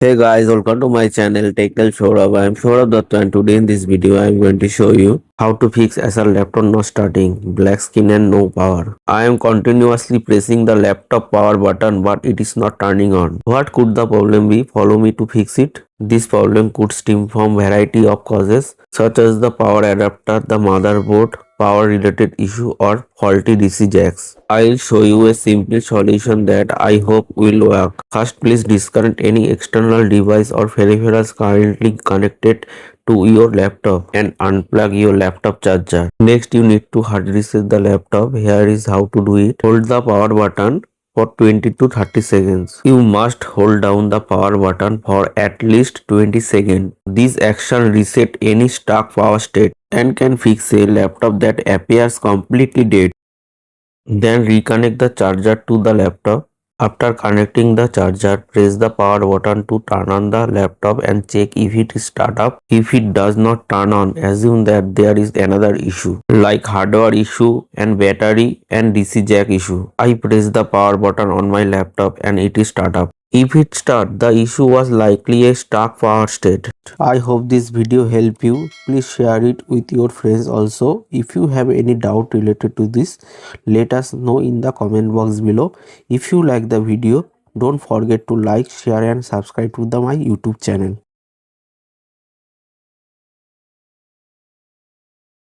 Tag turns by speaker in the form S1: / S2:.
S1: Hey guys, welcome to my channel Technical Sourav. I am Sourav Dutta and today in this video I am going to show you how to fix SR laptop not starting, black screen and no power. I am continuously pressing the laptop power button but it is not turning on. What could the problem be? Follow me to fix it. This problem could stem from variety of causes such as the power adapter, the motherboard, power related issue or faulty DC jacks. I'll show you a simple solution that I hope will work. First, please disconnect any external device or peripherals currently connected to your laptop and unplug your laptop charger. Next, you need to hard reset the laptop. Here is how to do it. Hold the power button for 20 to 30 seconds. You must hold down the power button for at least 20 seconds. This action reset any stuck power state and can fix a laptop that appears completely dead. Then reconnect the charger to the laptop. After connecting the charger, press the power button to turn on the laptop and check if it is start up. If it does not turn on, assume that there is another issue like hardware issue and battery and DC jack issue. I press the power button on my laptop and it is start up. If it start, the issue was likely a stuck power state. I hope this video helped you. Please share it with your friends also. If you have any doubt related to this, let us know in the comment box below. If you like the video, don't forget to like, share and subscribe to my YouTube channel.